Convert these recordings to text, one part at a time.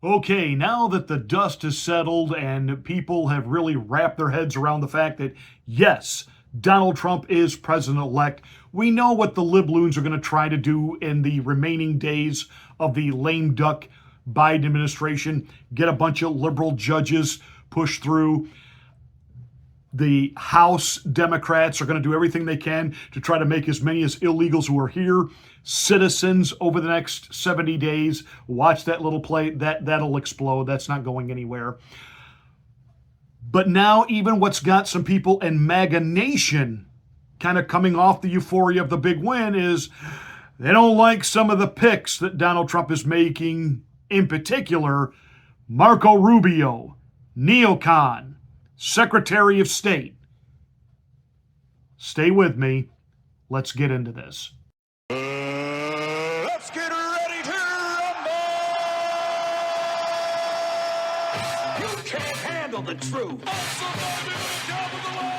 Okay, now that the dust has settled and people have really wrapped their heads around the fact that, yes, Donald Trump is president-elect, we know what the libloons are going to try to do in the remaining days of the lame duck Biden administration. Get a bunch of liberal judges pushed through. The House Democrats are going to do everything they can to try to make as many as illegals who are here citizens over the next 70 days. Watch that little play. That'll explode. That's not going anywhere. But now even what's got some people in MAGA Nation kind of coming off the euphoria of the big win is they don't like some of the picks that Donald Trump is making, in particular, Marco Rubio, neocon, Secretary of State. Stay with me. Let's get into this. Let's get ready to rumble! You can't handle the truth. Somebody on the top of the line.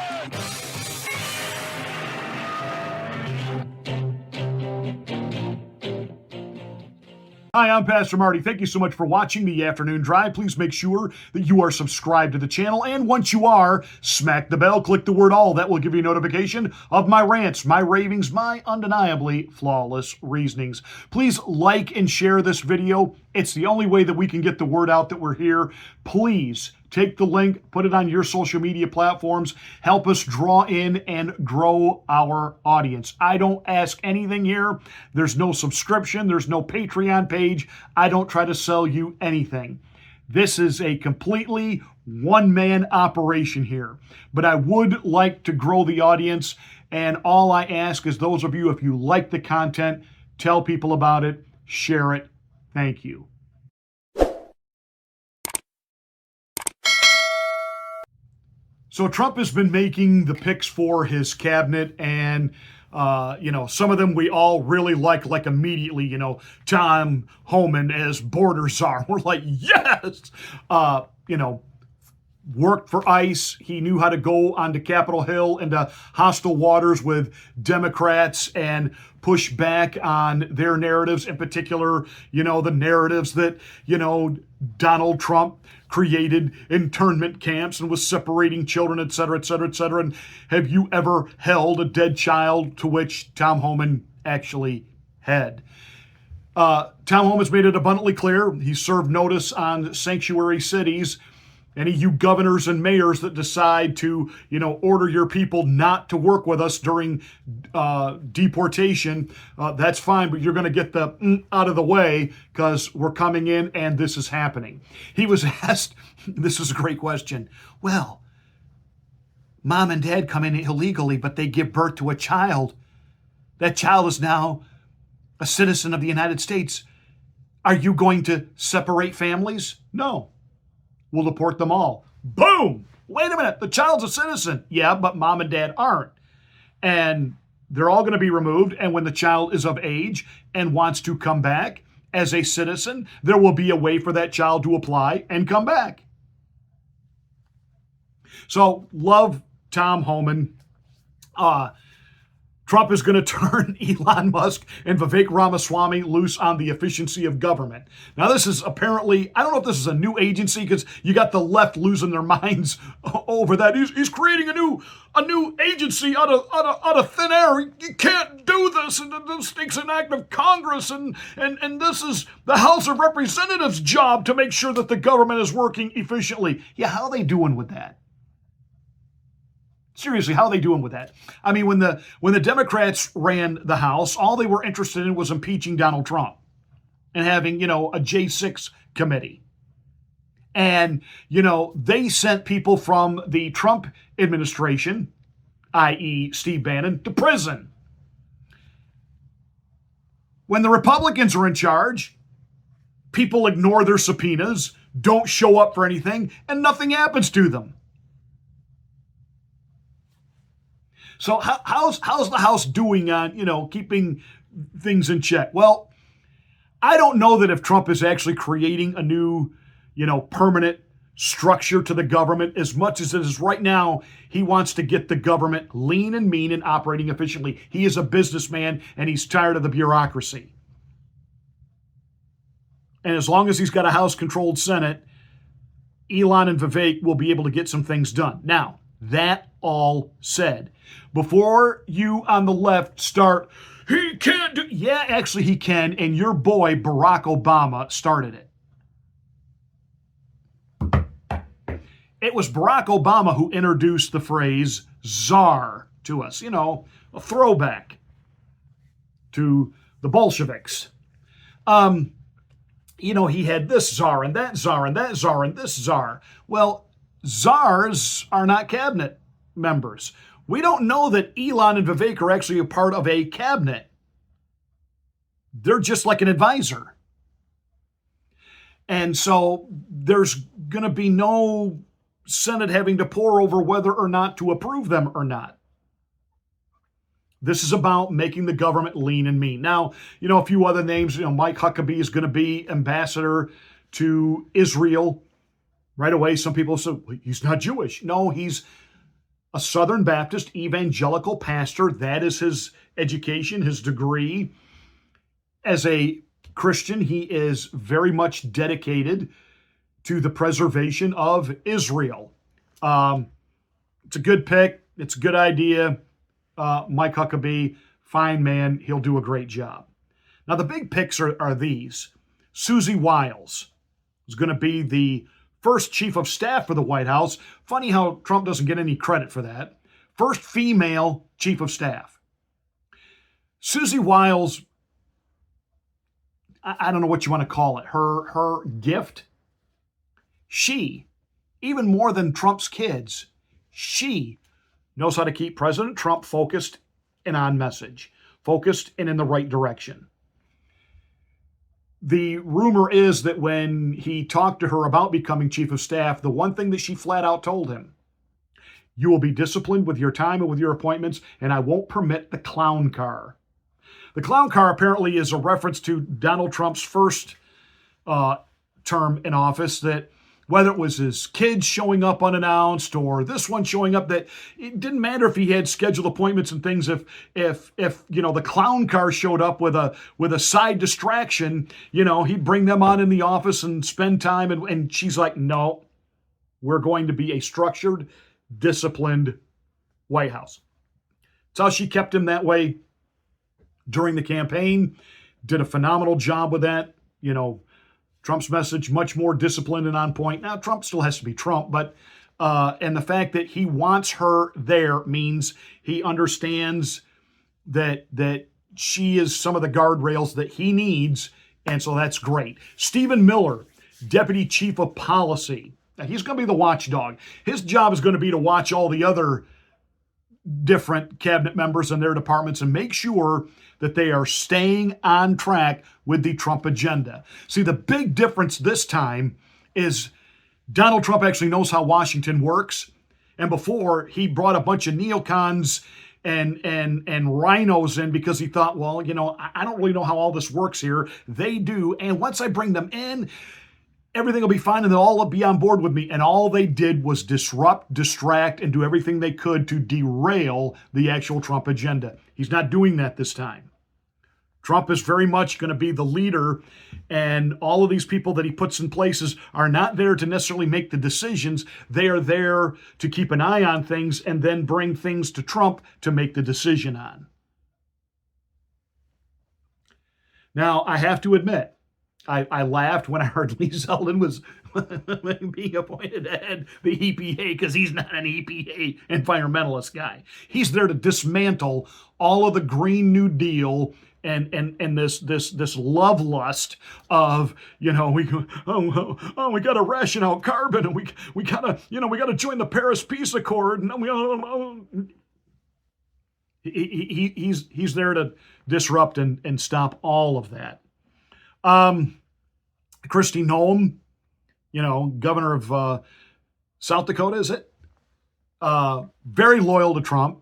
Hi, I'm Pastor Marty. Thank you so much for watching the Afternoon Drive. Please make sure that you are subscribed to the channel. And once you are, smack the bell, click the word all. That will give you a notification of my rants, my ravings, my undeniably flawless reasonings. Please like and share this video. It's the only way that we can get the word out that we're here. Please take the link, put it on your social media platforms. Help us draw in and grow our audience. I don't ask anything here. There's no subscription. There's no Patreon page. I don't try to sell you anything. This is a completely one-man operation here. But I would like to grow the audience. And all I ask is those of you, if you like the content, tell people about it, share it. Thank you. So Trump has been making the picks for his cabinet, and some of them we all really like immediately. Tom Homan as border czar. We're like, yes. Worked for ICE. He knew how to go onto Capitol Hill into hostile waters with Democrats and push back on their narratives, in particular, the narratives that, Donald Trump created internment camps and was separating children, et cetera, et cetera, et cetera. And have you ever held a dead child, to which Tom Homan actually had? Tom Homan's made it abundantly clear. He served notice on sanctuary cities. Any of you governors and mayors that decide to, order your people not to work with us during deportation, that's fine, but you're going to get the out of the way because we're coming in and this is happening. He was asked, this is a great question, well, mom and dad come in illegally, but they give birth to a child. That child is now a citizen of the United States. Are you going to separate families? No. We'll deport them all. Boom! Wait a minute, the child's a citizen. Yeah, but mom and dad aren't. And they're all going to be removed. And when the child is of age and wants to come back as a citizen, there will be a way for that child to apply and come back. So, love Tom Homan. Trump is going to turn Elon Musk and Vivek Ramaswamy loose on the efficiency of government. Now, this is apparently, I don't know if this is a new agency because you got the left losing their minds over that. He's creating a new agency out of thin air. You can't do this, and this takes an act of Congress, and this is the House of Representatives' job to make sure that the government is working efficiently. Yeah, how are they doing with that? Seriously, how are they doing with that? I mean, when the Democrats ran the House, all they were interested in was impeaching Donald Trump and having, a J6 committee. And, they sent people from the Trump administration, i.e. Steve Bannon, to prison. When the Republicans are in charge, people ignore their subpoenas, don't show up for anything, and nothing happens to them. So how's the House doing on, keeping things in check? Well, I don't know that if Trump is actually creating a new, permanent structure to the government as much as it is right now. He wants to get the government lean and mean and operating efficiently. He is a businessman and he's tired of the bureaucracy. And as long as he's got a House-controlled Senate, Elon and Vivek will be able to get some things done. Now, that all said, before you on the left start, he can't do... Yeah, actually he can, and your boy Barack Obama started it. It was Barack Obama who introduced the phrase czar to us. You know, a throwback to the Bolsheviks. You know, he had this czar and that czar and that czar and this czar. Well, czars are not cabinet members. We don't know that Elon and Vivek are actually a part of a cabinet. They're just like an advisor. And so there's going to be no Senate having to pore over whether or not to approve them or not. This is about making the government lean and mean. Now, you know, a few other names. You know, Mike Huckabee is going to be ambassador to Israel. Right away, some people say, well, he's not Jewish. No, he's a Southern Baptist evangelical pastor. That is his education, his degree. As a Christian, he is very much dedicated to the preservation of Israel. It's a good pick. It's a good idea. Mike Huckabee, fine man. He'll do a great job. Now, the big picks are these. Susie Wiles is going to be the first chief of staff for the White House. Funny how Trump doesn't get any credit for that. First female chief of staff. Susie Wiles, I don't know what you want to call it. Her gift. She, even more than Trump's kids, she knows how to keep President Trump focused and on message, focused and in the right direction. The rumor is that when he talked to her about becoming chief of staff, the one thing that she flat out told him, you will be disciplined with your time and with your appointments, and I won't permit the clown car. The clown car apparently is a reference to Donald Trump's first term in office, that whether it was his kids showing up unannounced or this one showing up, that it didn't matter if he had scheduled appointments and things. If you know, the clown car showed up with a side distraction, you know, he'd bring them on in the office and spend time. And she's like, no, we're going to be a structured, disciplined White House. That's how she kept him that way during the campaign. Did a phenomenal job with that. You know, Trump's message, much more disciplined and on point. Now, Trump still has to be Trump, but and the fact that he wants her there means he understands that she is some of the guardrails that he needs, and so that's great. Stephen Miller, Deputy Chief of Policy. Now, he's going to be the watchdog. His job is going to be to watch all the other different cabinet members and their departments and make sure that they are staying on track with the Trump agenda. See, the big difference this time is Donald Trump actually knows how Washington works. And before, he brought a bunch of neocons and rhinos in because he thought, well, you know, I don't really know how all this works here. They do. And once I bring them in, everything will be fine and they'll all be on board with me. And all they did was disrupt, distract, and do everything they could to derail the actual Trump agenda. He's not doing that this time. Trump is very much going to be the leader, and all of these people that he puts in places are not there to necessarily make the decisions. They are there to keep an eye on things and then bring things to Trump to make the decision on. Now, I have to admit, I laughed when I heard Lee Zeldin was being appointed to head the EPA, because he's not an EPA environmentalist guy. He's there to dismantle all of the Green New Deal and this love lust of, you know, we got to ration out carbon, and we gotta join the Paris Peace Accord, and he's there to disrupt and stop all of that. Kristi Noem, you know, governor of South Dakota, is it? Very loyal to Trump.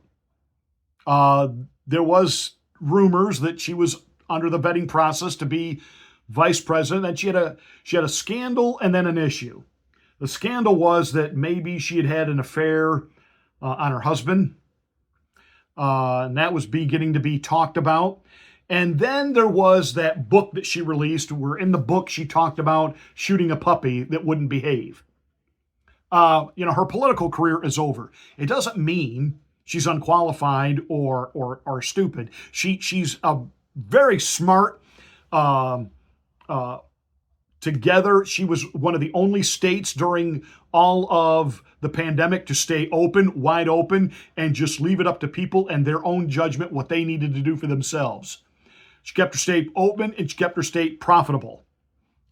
There was rumors that she was under the vetting process to be vice president, and she had a scandal and then an issue. The scandal was that maybe she had an affair on her husband, and that was beginning to be talked about. And then there was that book that she released where in the book she talked about shooting a puppy that wouldn't behave. Her political career is over. It doesn't mean she's unqualified or stupid. She's a very smart. Um, Together, she was one of the only states during all of the pandemic to stay open, wide open, and just leave it up to people and their own judgment what they needed to do for themselves. She kept her state open and she kept her state profitable.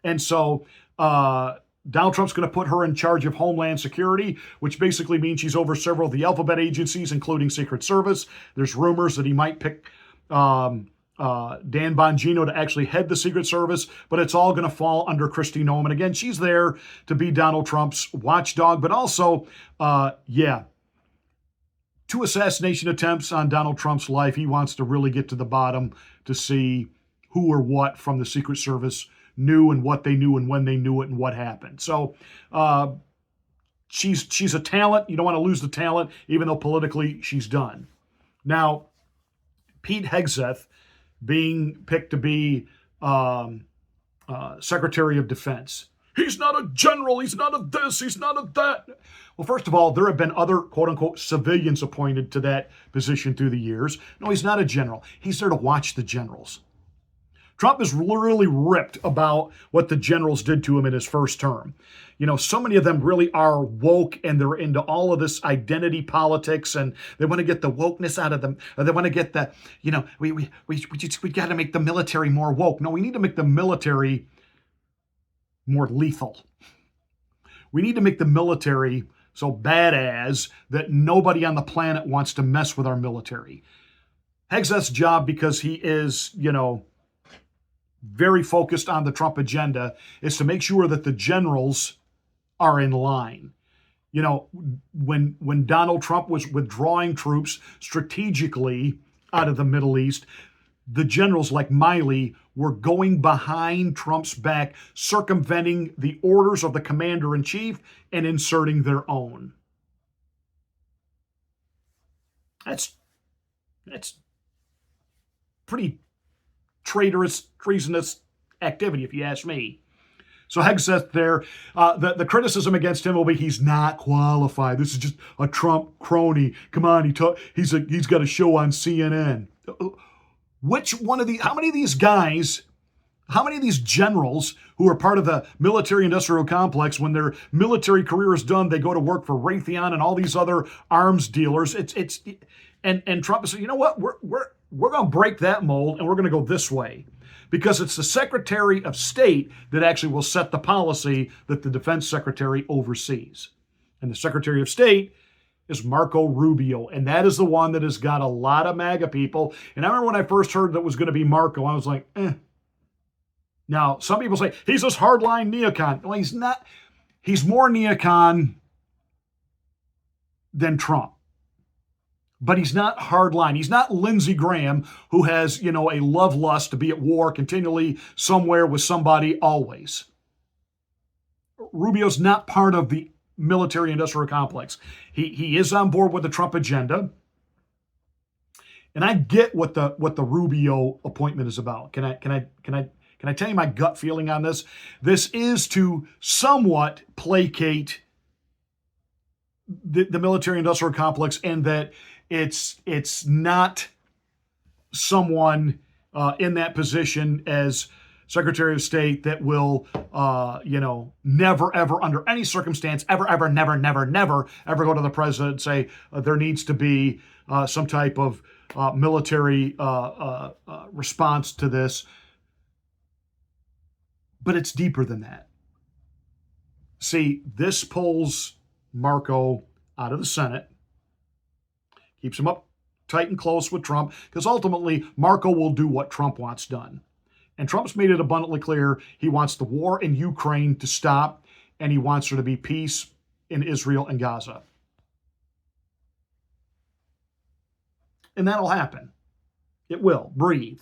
And so Donald Trump's going to put her in charge of Homeland Security, which basically means she's over several of the alphabet agencies, including Secret Service. There's rumors that he might pick Dan Bongino to actually head the Secret Service, but it's all going to fall under Kristi Noem. And again, she's there to be Donald Trump's watchdog, but also, two assassination attempts on Donald Trump's life. He wants to really get to the bottom to see who or what from the Secret Service knew and what they knew and when they knew it and what happened. So she's a talent. You don't want to lose the talent, even though politically she's done. Now, Pete Hegseth being picked to be Secretary of Defense. He's not a general. He's not a this. He's not a that. Well, first of all, there have been other quote-unquote civilians appointed to that position through the years. No, he's not a general. He's there to watch the generals. Trump is really ripped about what the generals did to him in his first term. So many of them really are woke and they're into all of this identity politics and they want to get the wokeness out of them. Or they want to get the, we got to make the military more woke. No, we need to make the military more lethal. We need to make the military so badass that nobody on the planet wants to mess with our military. Hegseth's job, because he is, very focused on the Trump agenda, is to make sure that the generals are in line. When Donald Trump was withdrawing troops strategically out of the Middle East, the generals like Miley were going behind Trump's back, circumventing the orders of the commander-in-chief and inserting their own. That's pretty traitorous, treasonous activity, if you ask me. So Hegseth there, the criticism against him will be he's not qualified. This is just a Trump crony. Come on, he's got a show on CNN. How many of these guys, how many of these generals who are part of the military-industrial complex, when their military career is done, they go to work for Raytheon and all these other arms dealers? And Trump said, you know what, we're going to break that mold and we're going to go this way. Because it's the Secretary of State that actually will set the policy that the Defense Secretary oversees. And the Secretary of State is Marco Rubio. And that is the one that has got a lot of MAGA people. And I remember when I first heard that was going to be Marco, I was like, eh. Now, some people say, he's this hardline neocon. Well, he's not. He's more neocon than Trump. But he's not hardline. He's not Lindsey Graham, who has, a love lust to be at war continually somewhere with somebody always. Rubio's not part of the military-industrial complex. He is on board with the Trump agenda. And I get what the Rubio appointment is about. Can I tell you my gut feeling on this? This is to somewhat placate the military-industrial complex, and that it's not someone in that position as Secretary of State that will, never, ever, under any circumstance, ever, never go to the president and say there needs to be some type of military response to this. But it's deeper than that. See, this pulls Marco out of the Senate, keeps him up tight and close with Trump, because ultimately Marco will do what Trump wants done. And Trump's made it abundantly clear he wants the war in Ukraine to stop, and he wants there to be peace in Israel and Gaza. And that'll happen. It will. Breathe.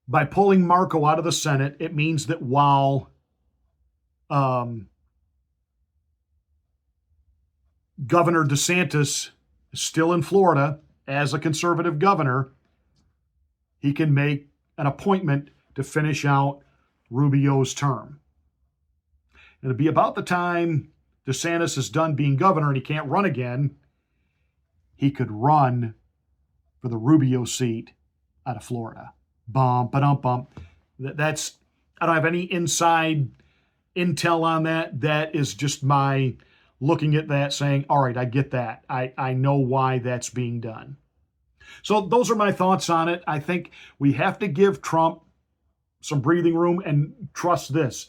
By pulling Marco out of the Senate, it means that while Governor DeSantis is still in Florida as a conservative governor, he can make an appointment to finish out Rubio's term. It'll be about the time DeSantis is done being governor and he can't run again, he could run for the Rubio seat out of Florida. Bum, ba-dum, bum. That's, I don't have any inside intel on that. That is just my looking at that saying, all right, I get that. I know why that's being done. So those are my thoughts on it. I think we have to give Trump some breathing room and trust this.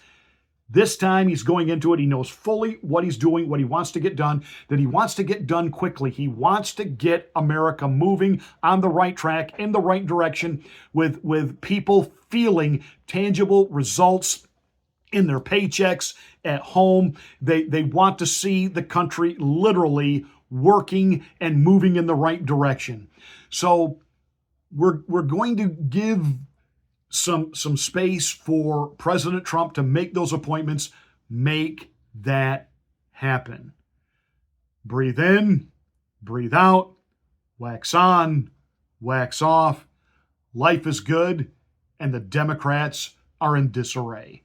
This time he's going into it. He knows fully what he's doing, what he wants to get done, that he wants to get done quickly. He wants to get America moving on the right track, in the right direction, with people feeling tangible results in their paychecks at home. They want to see the country literally working and moving in the right direction. So we're going to give some space for President Trump to make those appointments, make that happen. Breathe in, breathe out, wax on, wax off. Life is good, and the Democrats are in disarray.